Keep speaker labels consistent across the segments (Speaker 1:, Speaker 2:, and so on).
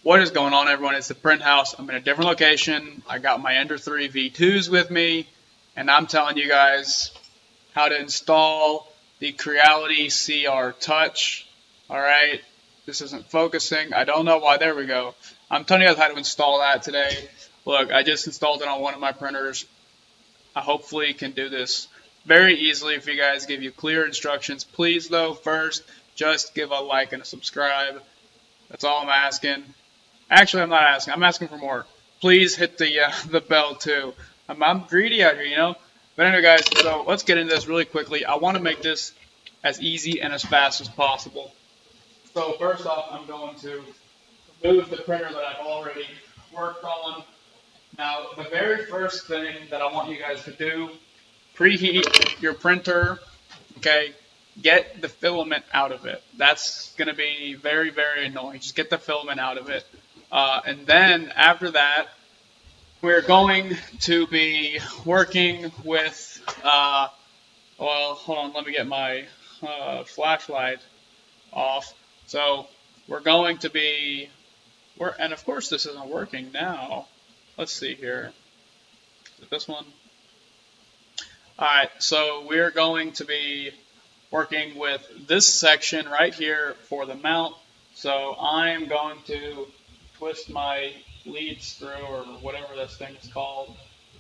Speaker 1: What is going on, everyone? It's the print house. I'm in a different location. I got my Ender 3 V2s with me, and I'm telling you guys how to install the Creality CR Touch. Alright, this isn't focusing. I don't know why. There we go. I'm telling you guys how to install that today. Look, I just installed it on one of my printers. I hopefully can do this very easily if you guys give you clear instructions. Please, though, first, just give a like and a subscribe. That's all I'm asking. Actually, I'm not asking. I'm asking for more. Please hit the bell too. I'm greedy out here, you know. But anyway, guys, so let's get into this really quickly. I want to make this as easy and as fast as possible. So first off, I'm going to remove the printer that I've already worked on. Now, the very first thing that I want you guys to do, preheat your printer. Okay, get the filament out of it. That's going to be very, very annoying. Just get the filament out of it. And then after that, we're going to be working with, well, hold on, let me get my flashlight off. So we're going to be, and of course this isn't working now. Let's see here. Is it this one? Alright, so we're going to be working with this section right here for the mount. So I'm going to twist my lead screw, or whatever this thing is called,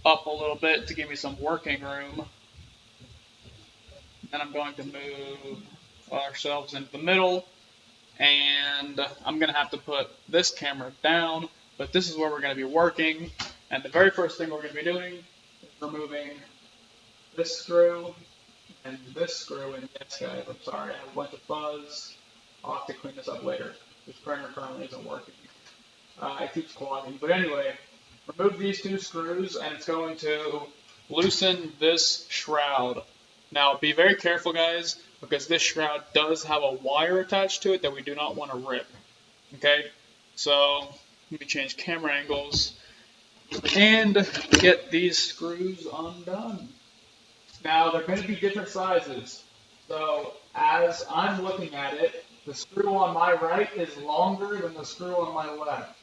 Speaker 1: up a little bit to give me some working room. Then I'm going to move ourselves into the middle, and I'm going to have to put this camera down, but this is where we're going to be working. And the very first thing we're going to be doing is removing this screw and this screw. And yes, guys, I'm sorry, I have a bunch of fuzz. I'll have to clean this up later. This printer currently isn't working. It keeps clogging. But anyway, remove these two screws, and it's going to loosen this shroud. Now, be very careful, guys, because this shroud does have a wire attached to it that we do not want to rip. Okay? So, let me change camera angles and get these screws undone. Now, they're going to be different sizes. So, as I'm looking at it, the screw on my right is longer than the screw on my left.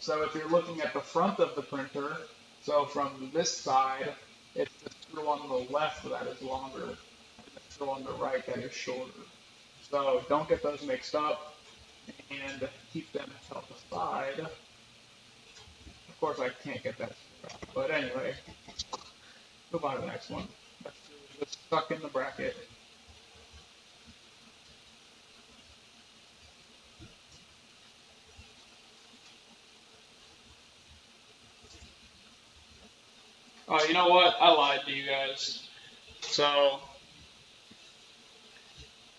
Speaker 1: So if you're looking at the front of the printer, so from this side, it's the screw on the left that is longer, and the screw on the right that is shorter. So don't get those mixed up, and keep them held aside. Of course, I can't get that screw out, but anyway, move on to the next one. That's just stuck in the bracket. Oh, you know what? I lied to you guys. So,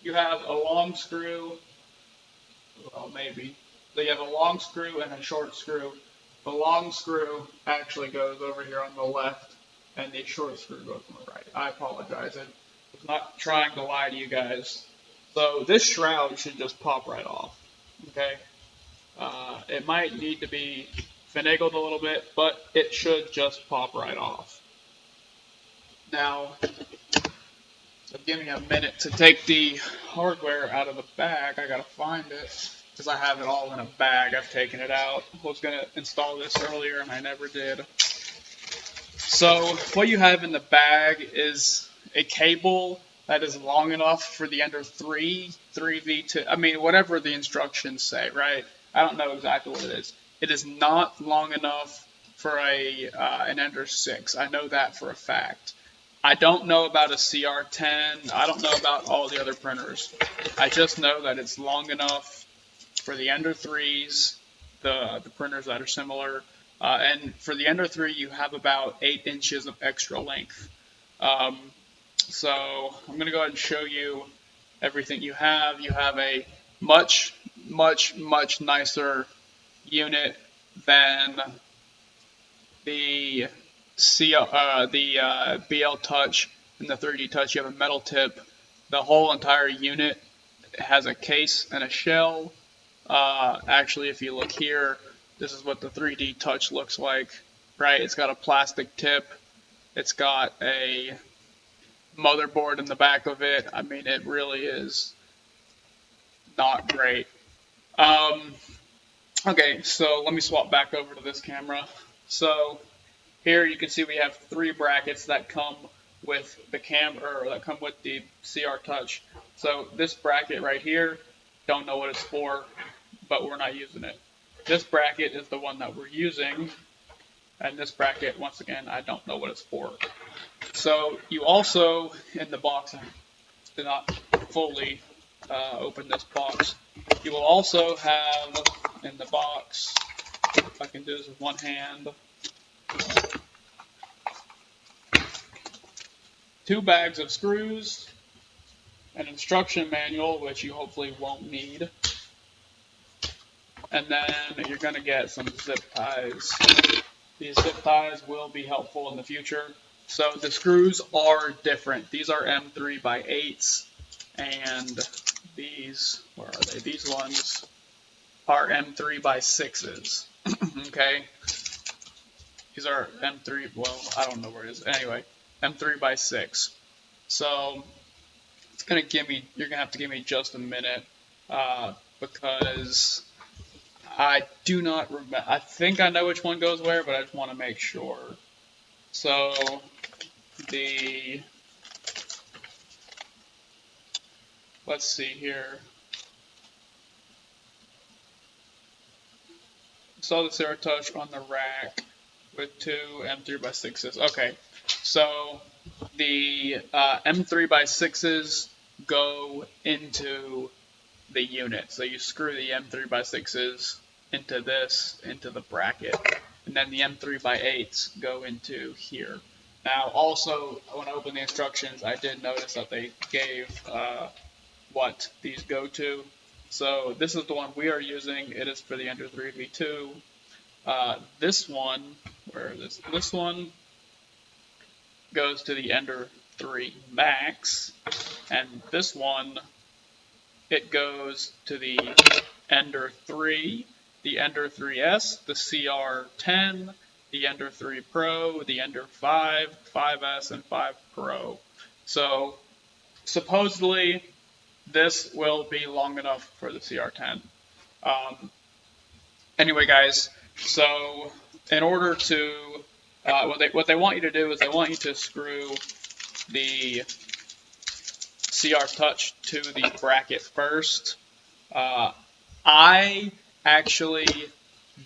Speaker 1: you have a long screw, well, maybe. So you have a long screw and a short screw. The long screw actually goes over here on the left, and the short screw goes on the right. I apologize. I was not trying to lie to you guys. So this shroud should just pop right off. Okay? It might need to be finagled a little bit, but it should just pop right off. Now, so give me a minute to take the hardware out of the bag. I gotta find it because I have it all in a bag. I've taken it out. I was gonna install this earlier and I never did. So what you have in the bag is a cable that is long enough for the Ender 3, 3V2, I mean whatever the instructions say, right? I don't know exactly what it is. It is not long enough for an Ender 6. I know that for a fact. I don't know about a CR10. I don't know about all the other printers. I just know that it's long enough for the Ender 3s, the printers that are similar. And for the Ender 3, you have about 8 inches of extra length. So I'm going to go ahead and show you everything you have. You have a much, much, much nicer unit than the BL Touch and the 3D Touch. You have a metal tip. The whole entire unit has a case and a shell. Actually, if you look here, this is what the 3D Touch looks like, right? It's got a plastic tip. It's got a motherboard in the back of it. I mean, it really is not great. Okay, so let me swap back over to this camera. So here you can see we have 3 brackets that come with the that come with the CR Touch. So this bracket right here, don't know what it's for, but we're not using it. This bracket is the one that we're using, and this bracket, once again, I don't know what it's for. So you also, in the box, I did not fully open this box, you will also have in the box, if I can do this with one hand, 2 bags of screws, an instruction manual, which you hopefully won't need, and then you're going to get some zip ties. These zip ties will be helpful in the future. So the screws are different. These are M3 by 8s, and these, where are they? These ones are M3 by 6s. Okay? These are M3, well, I don't know where it is. Anyway, M3 by 6. So it's gonna give me, you're gonna have to give me just a minute, because I do not remember. I think I know which one goes where, but I just want to make sure. So let's see here. Saw the CR Touch on the rack with 2 M3 by 6s. Okay, so the M3 by 6s go into the unit. So you screw the M3 by 6s into the bracket, and then the M3 by 8s go into here. Now, also, when I opened the instructions, I did notice that they gave what these go to. So this is the one we are using. It is for the Ender 3v2. This one, this one goes to the Ender 3 Max, and this one, it goes to the Ender 3, the Ender 3S, the CR10, the Ender 3 Pro, the Ender 5, 5S, and 5 Pro. So supposedly this will be long enough for the CR10. Anyway, guys, so in order to, what they want you to do is they want you to screw the CR Touch to the bracket first. I actually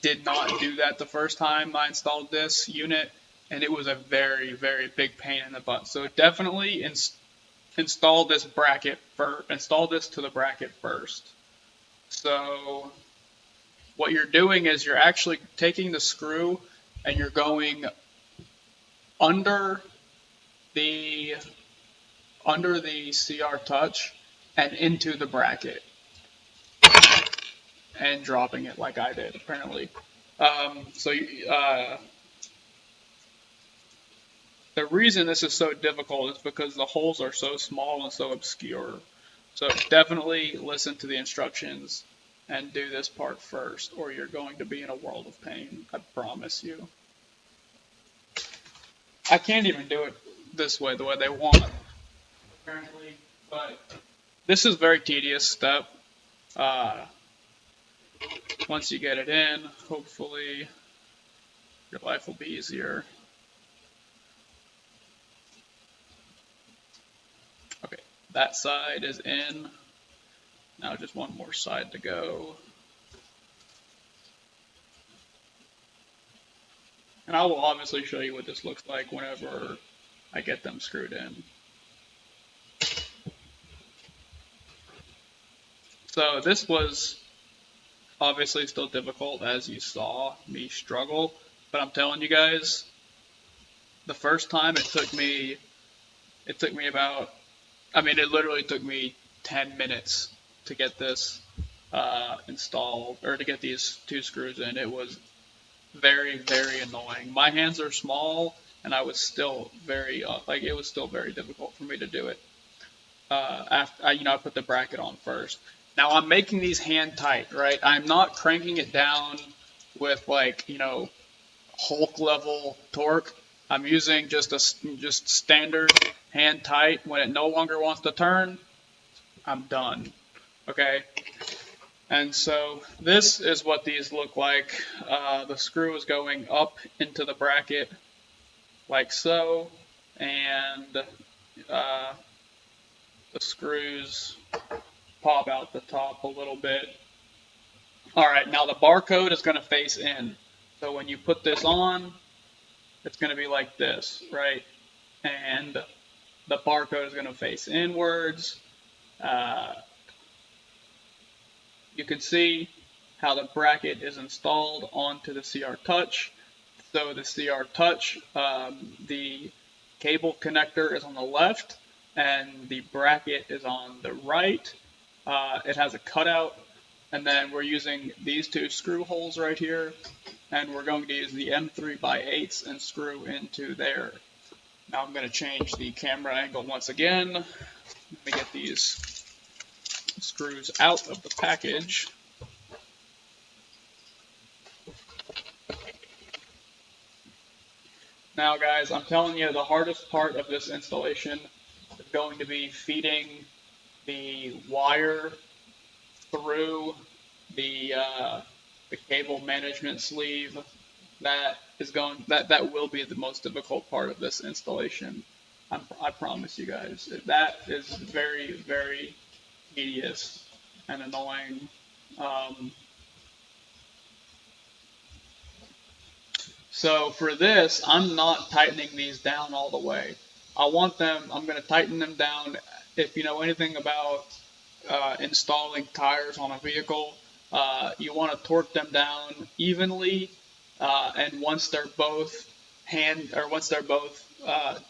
Speaker 1: did not do that the first time I installed this unit, and it was a very, very big pain in the butt. So definitely install this bracket first. Install this to the bracket first. So what you're doing is you're actually taking the screw and you're going under the CR Touch and into the bracket and dropping it like I did apparently. The reason this is so difficult is because the holes are so small and so obscure. So definitely listen to the instructions and do this part first, or you're going to be in a world of pain, I promise you. I can't even do it this way, the way they want, apparently, but this is a very tedious step. Once you get it in, hopefully your life will be easier. Okay, that side is in. Now just one more side to go. And I will obviously show you what this looks like whenever I get them screwed in. So this was obviously still difficult, as you saw me struggle, but I'm telling you guys, the first time it took me about, it literally took me 10 minutes to get this installed, or to get these 2 screws in. It was very, very annoying. My hands are small, and I was still very, it was still very difficult for me to do it. After I put the bracket on first. Now I'm making these hand tight, right? I'm not cranking it down with Hulk level torque. I'm using just standard hand tight. When it no longer wants to turn, I'm done. Okay. And so this is what these look like. The screw is going up into the bracket like so, and the screws pop out the top a little bit. All right, now the barcode is going to face in. So when you put this on, it's going to be like this, right? And the barcode is going to face inwards. You can see how the bracket is installed onto the CR Touch. So the CR Touch, the cable connector is on the left and the bracket is on the right. It has a cutout, and then we're using these two screw holes right here, and we're going to use the M3x8s and screw into there. Now I'm going to change the camera angle once again. Let me get these screws out of the package. Now guys, I'm telling you, the hardest part of this installation is going to be feeding the wire through the cable management sleeve. That will be the most difficult part of this installation. I promise you guys. That is very, very tedious and annoying. So for this, I'm not tightening these down all the way. I'm going to tighten them down. If you know anything about installing tires on a vehicle, you want to torque them down evenly, and once they're both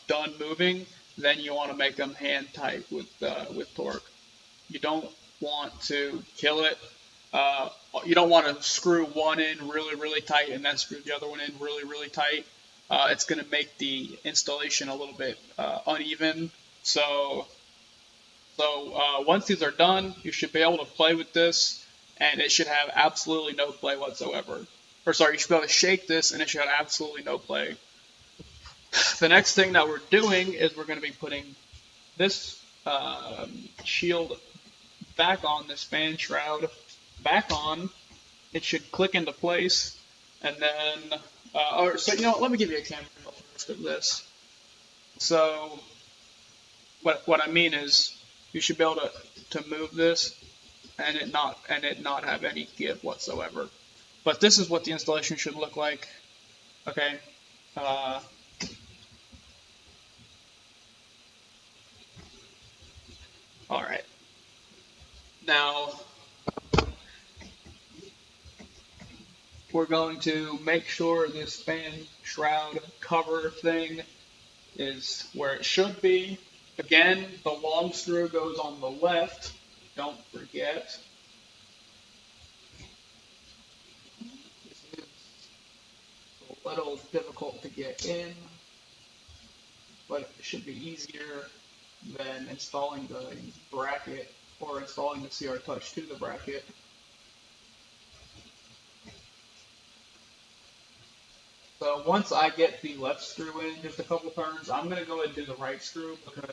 Speaker 1: done moving, then you want to make them hand tight with torque. You don't want to kill it. You don't want to screw one in really, really tight and then screw the other one in really, really tight. It's going to make the installation a little bit uneven. So once these are done, you should be able to play with this, and it should have absolutely no play whatsoever. Or sorry, you should be able to shake this, and it should have absolutely no play. The next thing that we're doing is we're going to be putting this shield back on, this fan shroud back on. It should click into place, and then, so you know what, let me give you a camera first of this. So what I mean is, you should be able to move this and it not have any give whatsoever. But this is what the installation should look like. Okay. All right. Now we're going to make sure this fan shroud cover thing is where it should be. Again, the long screw goes on the left, don't forget. This is a little difficult to get in, but it should be easier than installing the bracket or installing the CR Touch to the bracket. So once I get the left screw in just a couple turns, I'm going to go ahead and do the right screw, because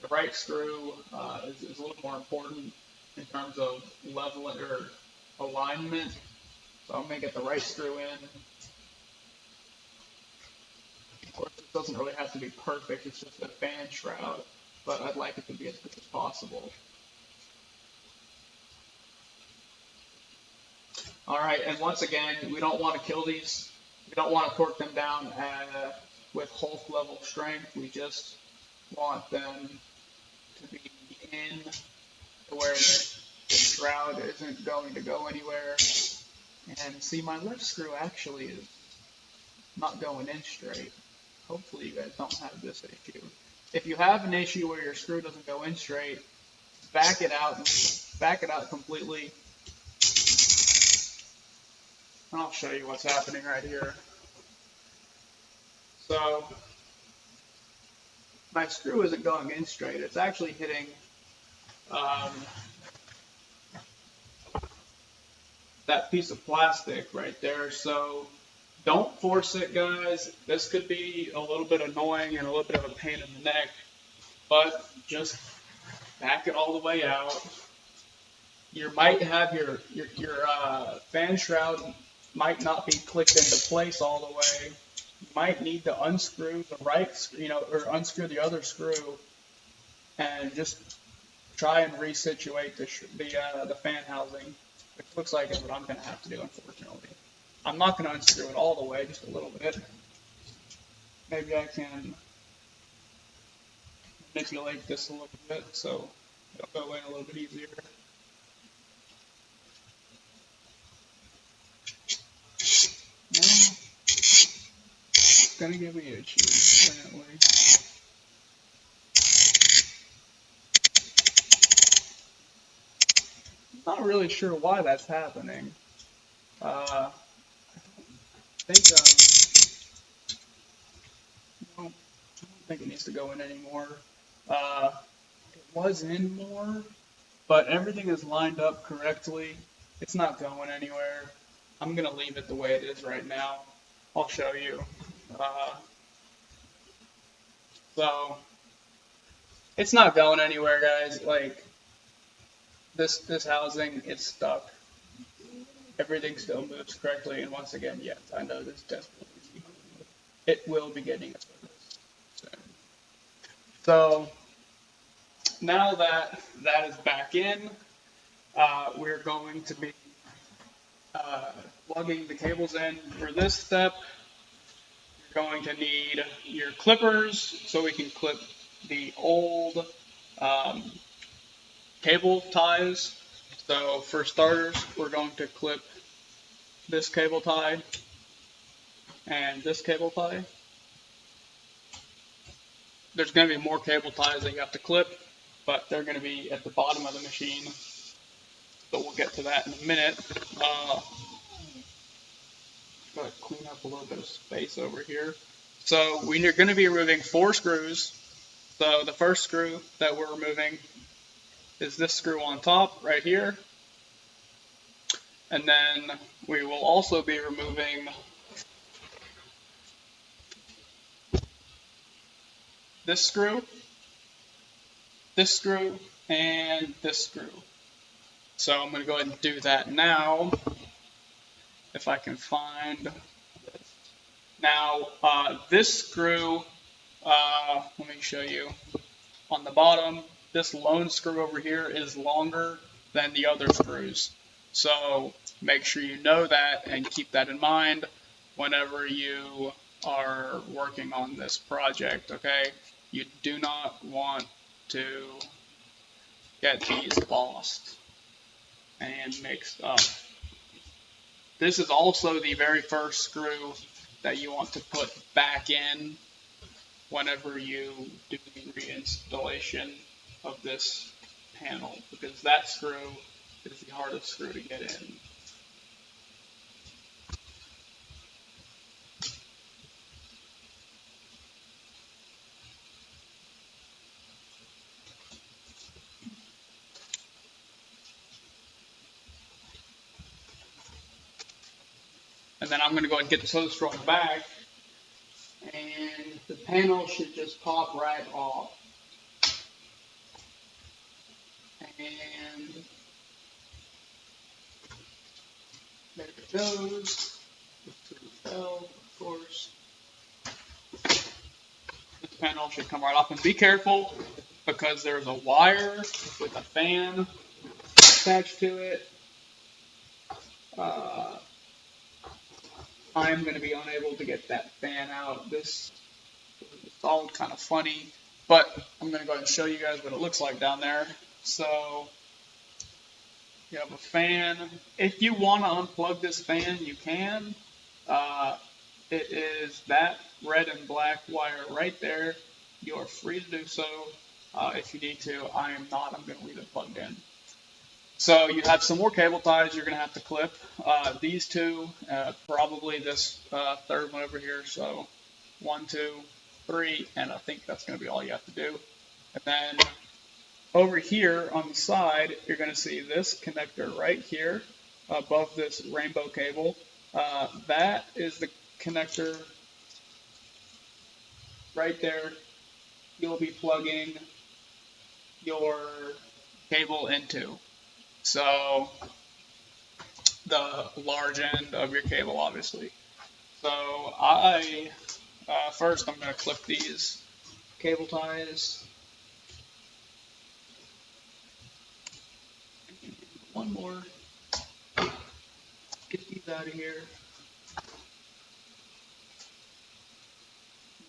Speaker 1: the right screw is a little more important in terms of leveling or alignment. So I'm going to get the right screw in. Of course, it doesn't really have to be perfect, it's just a fan shroud, but I'd like it to be as good as possible. Alright, and once again, we don't want to kill these. We don't want to torque them down with Hulk level strength. We just want them to be in to where the shroud isn't going to go anywhere. And see, my left screw actually is not going in straight. Hopefully you guys don't have this issue. If you have an issue where your screw doesn't go in straight, back it out completely. I'll show you what's happening right here. So my screw isn't going in straight. It's actually hitting that piece of plastic right there. So don't force it, guys. This could be a little bit annoying and a little bit of a pain in the neck, but just back it all the way out. you might have your fan shroud might not be clicked into place all the way. You might need to unscrew the right, or unscrew the other screw, and just try and resituate the fan housing, which looks like is what I'm going to have to do, unfortunately. I'm not going to unscrew it all the way, just a little bit. Maybe I can manipulate this a little bit so it'll go in a little bit easier. No, it's going to give me issues, apparently. Not really sure why that's happening. I think I don't think it needs to go in anymore. It was in more, but everything is lined up correctly. It's not going anywhere. I'm gonna leave it the way it is right now. I'll show you. Uh, so it's not going anywhere, guys. Like this housing, it's stuck. Everything still moves correctly, and once again, yes, I know this desperately. It will be getting a service soon. So now that that is back in, we're going to be plugging the cables in. For this step, you're going to need your clippers so we can clip the old um, cable ties. So for starters, we're going to clip this cable tie and this cable tie. There's going to be more cable ties that you have to clip, but they're going to be at the bottom of the machine. So we'll get to that in a minute. Gotta clean up a little bit of space over here. So we're going to be removing 4 screws. So the first screw that we're removing is this screw on top right here. And then we will also be removing this screw, and this screw. So I'm going to go ahead and do that now, if I can find this. Now, this screw, let me show you. On the bottom, this lone screw over here is longer than the other screws. So make sure you know that and keep that in mind whenever you are working on this project, okay? You do not want to get these lost and mixed up. This is also the very first screw that you want to put back in whenever you do the reinstallation of this panel, because that screw is the hardest screw to get in. And then I'm going to go ahead and get this hose screw on the back, and the panel should just pop right off. And there it goes. The screw fell, of course. This panel should come right off, and be careful because there's a wire with a fan attached to it. I'm going to be unable to get that fan out. This is all kind of funny, but I'm going to go ahead and show you guys what it looks like down there. So you have a fan. If you want to unplug this fan, you can. It is that red and black wire right there. You are free to do so if you need to. I am not. I'm going to leave it plugged in. So you have some more cable ties you're going to have to clip. These two, probably this third one over here. So 1, 2, 3, and I think that's going to be all you have to do. And then over here on the side, you're going to see this connector right here above this rainbow cable. That is the connector right there. You'll be plugging your cable into. So the large end of your cable, obviously. So first I'm going to clip these cable ties. One more. Get these out of here.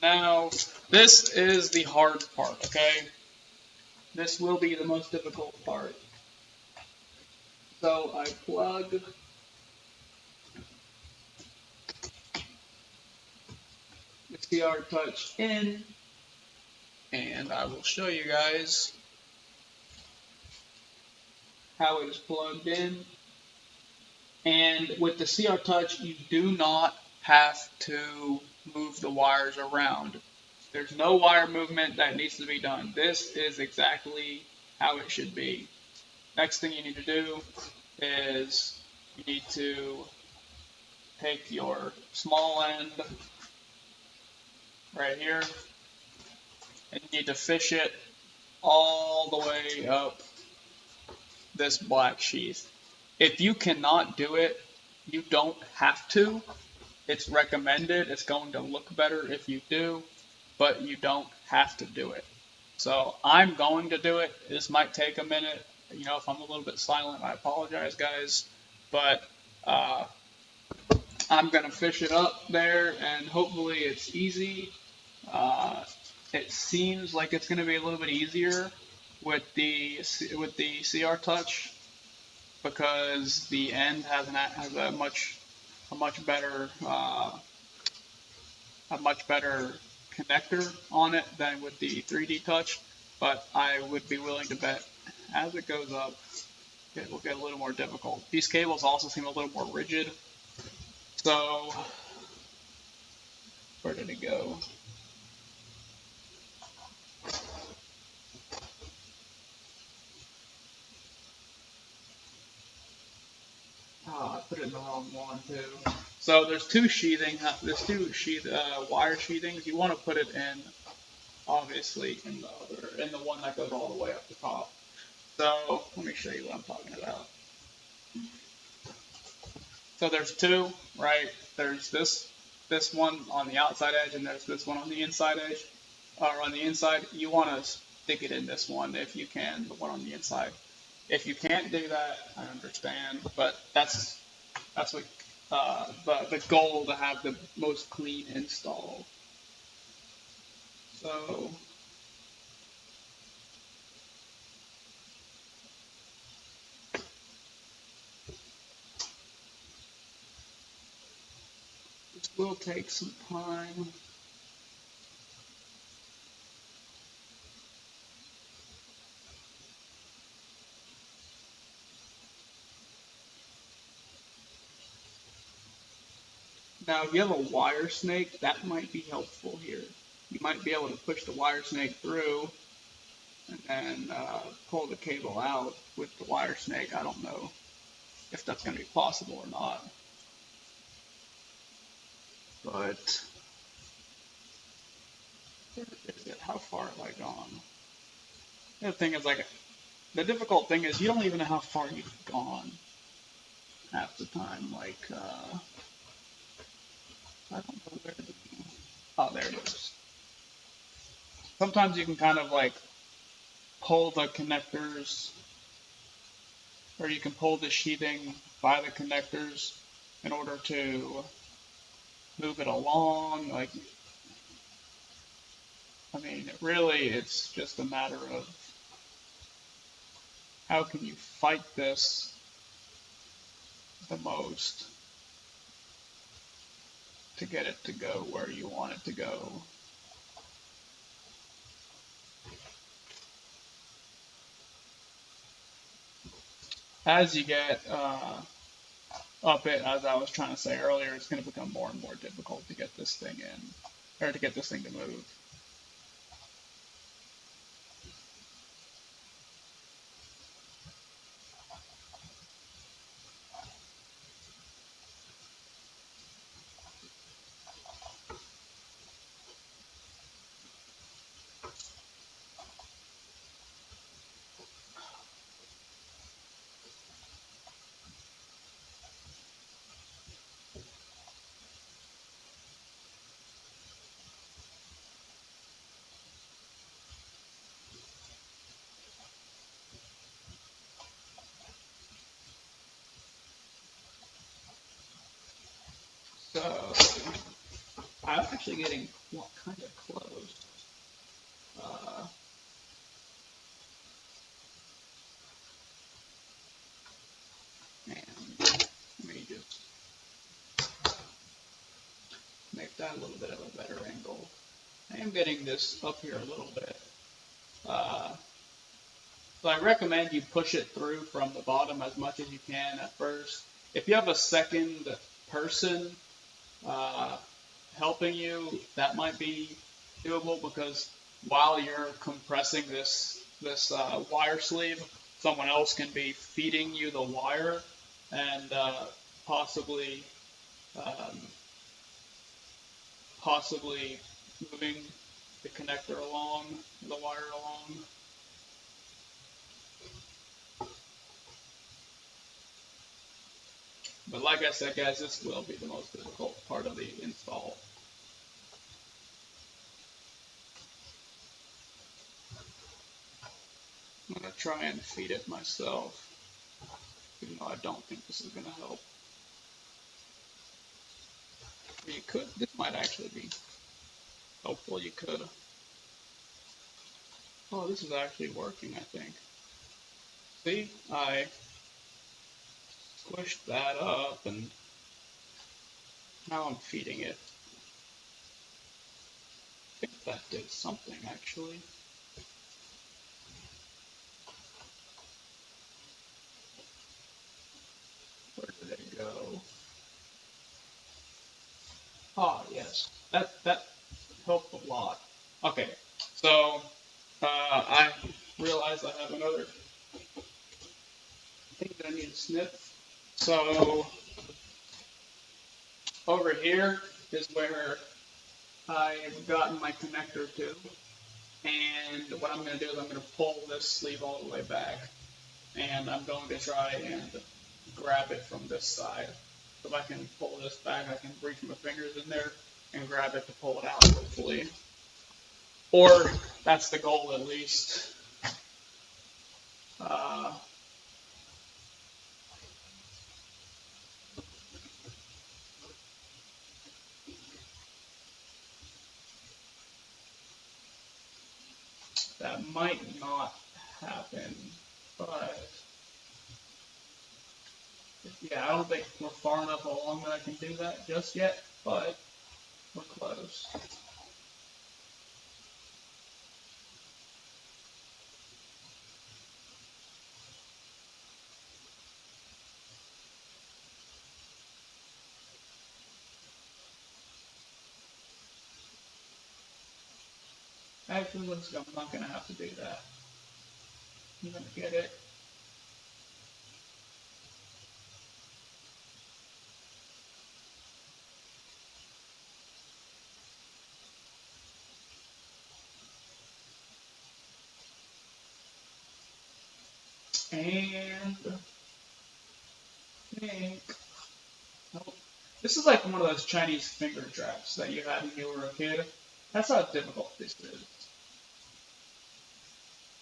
Speaker 1: Now, this is the hard part, okay? This will be the most difficult part. So I plug the CR Touch in, and I will show you guys how it is plugged in. And with the CR Touch, you do not have to move the wires around. There's no wire movement that needs to be done. This is exactly how it should be. Next thing you need to do is you need to take your small end right here and you need to fish it all the way up this black sheath. If you cannot do it, you don't have to. It's recommended. It's going to look better if you do, but you don't have to do it. So I'm going to do it. This might take a minute. You know, if I'm a little bit silent, I apologize, guys. But I'm going to fish it up there, and hopefully it's easy. It seems like it's going to be a little bit easier with the CR Touch because the end has a much better connector on it than with the 3D Touch. But I would be willing to bet as it goes up, it will get a little more difficult. These cables also seem a little more rigid. So where did it go? Oh, I put it in the wrong one too. So there's two wire sheathings. You want to put it in, obviously, in the one that goes all the way up the top. So let me show you what I'm talking about. So there's two, right? There's this one on the outside edge, and there's this one on the inside edge, or on the inside. You want to stick it in this one if you can, the one on the inside. If you can't do that, I understand, but that's what the goal, to have the most clean install. So this will take some time. Now, if you have a wire snake, that might be helpful here. You might be able to push the wire snake through and then pull the cable out with the wire snake. I don't know if that's going to be possible or not. But where is it? How far have I gone? The thing is, like, the difficult thing is you don't even know how far you've gone half the time. Like, I don't know where to go. Oh, there it is. Sometimes you can kind of like pull the connectors, or you can pull the sheathing by the connectors in order to move it along. Like, I mean, really, it's just a matter of how can you fight this the most to get it to go where you want it to go. As you get up it, as I was trying to say earlier, it's going to become more and more difficult to get this thing in, or to get this thing to move. So I'm actually getting kind of close. Uh, and let me just make that a little bit of a better angle. I am getting this up here a little bit. So I recommend you push it through from the bottom as much as you can at first. If you have a second person uh, helping you, that might be doable because while you're compressing this wire sleeve, someone else can be feeding you the wire and possibly um, possibly moving the connector along, the wire along. But like I said, guys, this will be the most difficult part of the install. I'm going to try and feed it myself, even though I don't think this is going to help. You could, this might actually be helpful, you could. Oh, this is actually working, I think. See, I squished that up and now I'm feeding it. I think that did something, actually. Where did it go? Ah, yes, that helped a lot. Okay, so I realized I have another thing that I need to snip. So over here is where I've gotten my connector to, and what I'm going to do is I'm going to pull this sleeve all the way back, and I'm going to try and grab it from this side. So if I can pull this back, I can reach my fingers in there and grab it to pull it out, hopefully. Or that's the goal, at least. Uh, that might not happen, but yeah, I don't think we're far enough along that I can do that just yet, but we're close. Actually, looks like I'm not going to have to do that. I'm going to get it. And I think, nope. This is like one of those Chinese finger traps that you had when you were a kid. That's how difficult this is.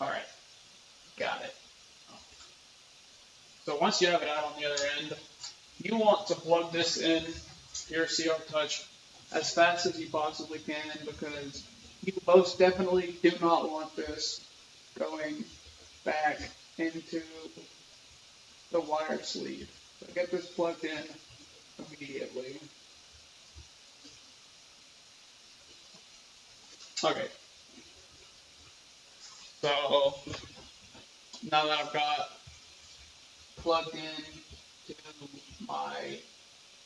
Speaker 1: Alright, got it. So once you have it out on the other end, you want to plug this in your CR Touch as fast as you possibly can because you most definitely do not want this going back into the wire sleeve. So get this plugged in immediately. Okay, so now that I've got plugged in to my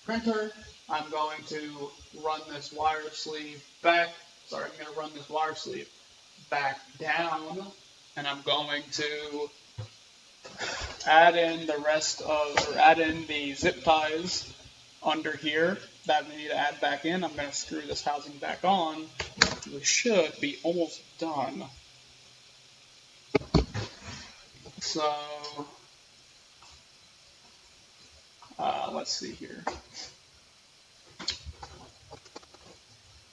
Speaker 1: printer, I'm going to run this wire sleeve back. Sorry, I'm going to run this wire sleeve back down, and I'm going to add in the zip ties under here that we need to add back in. I'm going to screw this housing back on. We should be almost done. So let's see here.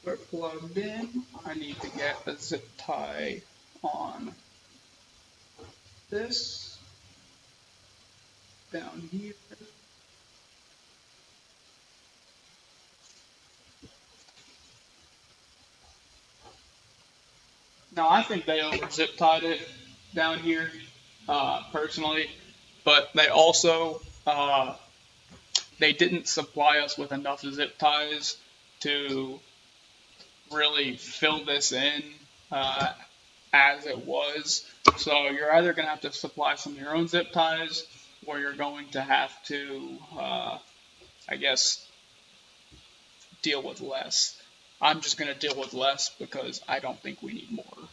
Speaker 1: We're plugged in. I need to get a zip tie on this down here. Now I think they over zip tied it down here, personally, but they also they didn't supply us with enough zip ties to really fill this in uh, as it was. So you're either going to have to supply some of your own zip ties, or you're going to have to, I guess, deal with less. I'm just going to deal with less because I don't think we need more.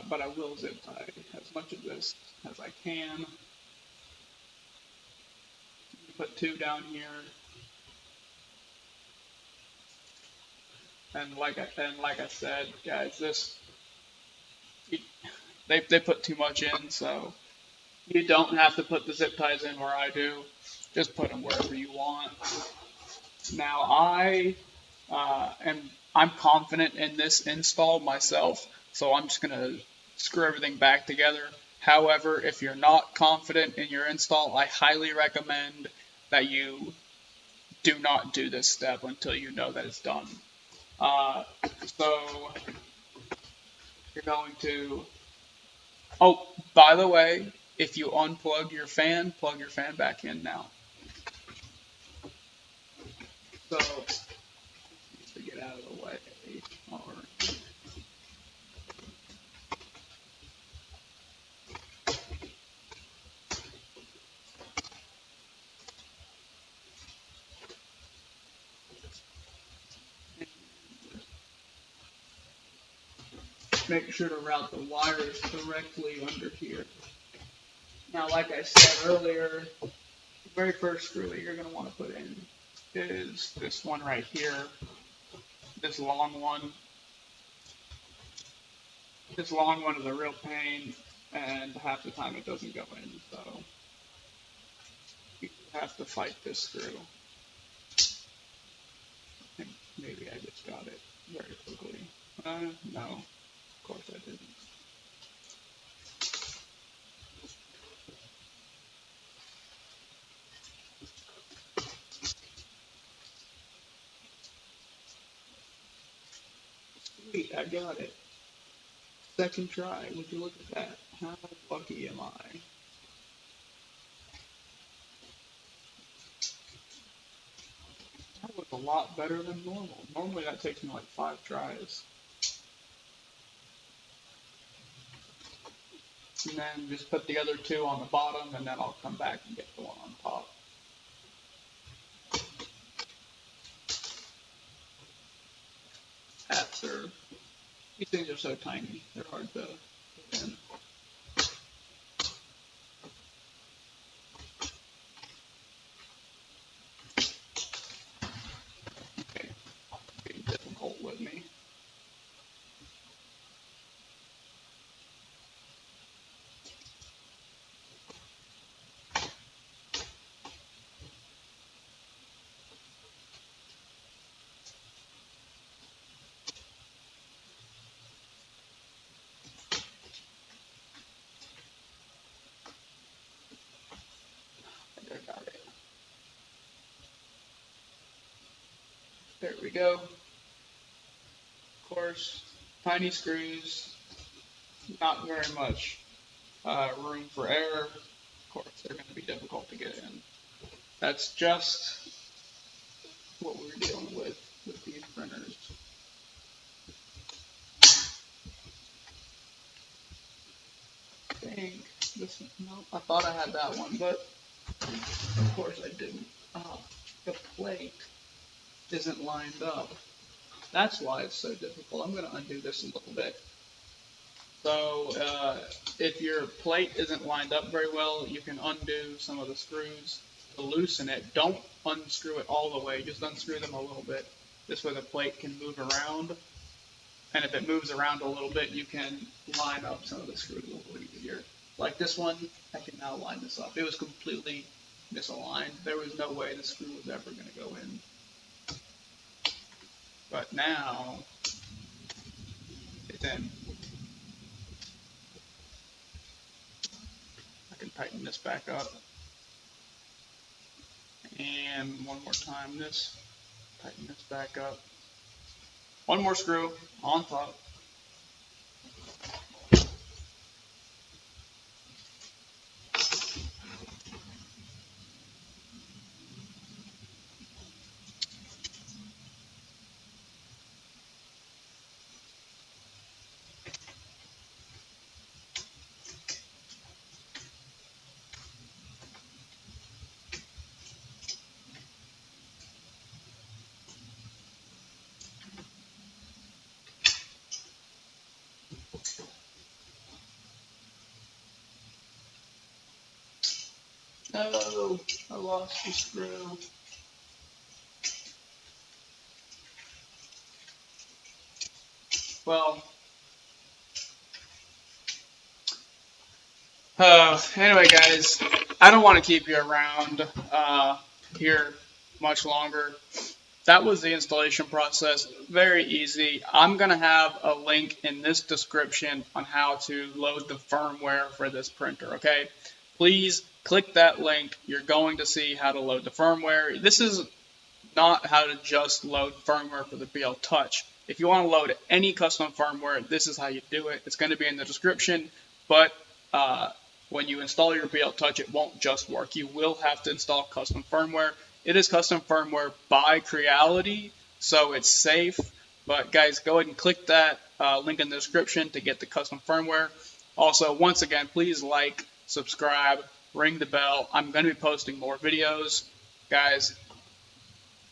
Speaker 1: But I will zip tie as much of this as I can. Put two down here, and like I said, guys, this they put too much in, so you don't have to put the zip ties in where I do. Just put them wherever you want. Now I'm confident in this install myself, so I'm just gonna screw everything back together. However, if you're not confident in your install, I highly recommend that you do not do this step until you know that it's done. Uh, so you're going to. Oh, by the way, if you unplug your fan, plug your fan back in now. So to get out of the way, or make sure to route the wires directly under here. Now, like I said earlier, the very first screw that you're going to want to put in is this one right here, this long one. This long one is a real pain, and half the time it doesn't go in, so you have to fight this screw. I think maybe I just got it very quickly. No, of course I didn't. Sweet, I got it. Second try, would you look at that? How lucky am I? That was a lot better than normal. Normally that takes me like 5 tries. And then just put the other two on the bottom, and then I'll come back and get the one on top. After, these things are so tiny, they're hard to put in. Okay, being difficult with me. I think I got it. There we go. Of course, tiny screws, not very much room for error. Of course, they're going to be difficult to get in. That's just what we're dealing with these printers. I think this one, no, I thought I had that one, but of course I didn't. The plate isn't lined up. That's why it's so difficult. I'm going to undo this a little bit. So if your plate isn't lined up very well, you can undo some of the screws to loosen it. Don't unscrew it all the way, just unscrew them a little bit. This way the plate can move around. And if it moves around a little bit, you can line up some of the screws a little easier. Like this one, I can now line this up. It was completely misaligned. There was no way the screw was ever going to go in. But now, it's in. I can tighten this back up. And one more time this. Tighten this back up. One more screw on top. Oh, I lost the screw. Well, anyway, guys, I don't want to keep you around here much longer. That was the installation process. Very easy. I'm going to have a link in this description on how to load the firmware for this printer, okay? Please click that link. You're going to see how to load the firmware. This is not how to just load firmware for the BL Touch. If you want to load any custom firmware, this is how you do it. It's going to be in the description, but when you install your BL Touch, it won't just work. You will have to install custom firmware. It is custom firmware by Creality, so it's safe. But guys, go ahead and click that link in the description to get the custom firmware. Also, once again, please like, subscribe, ring the bell. I'm going to be posting more videos. Guys,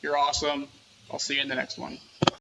Speaker 1: you're awesome. I'll see you in the next one.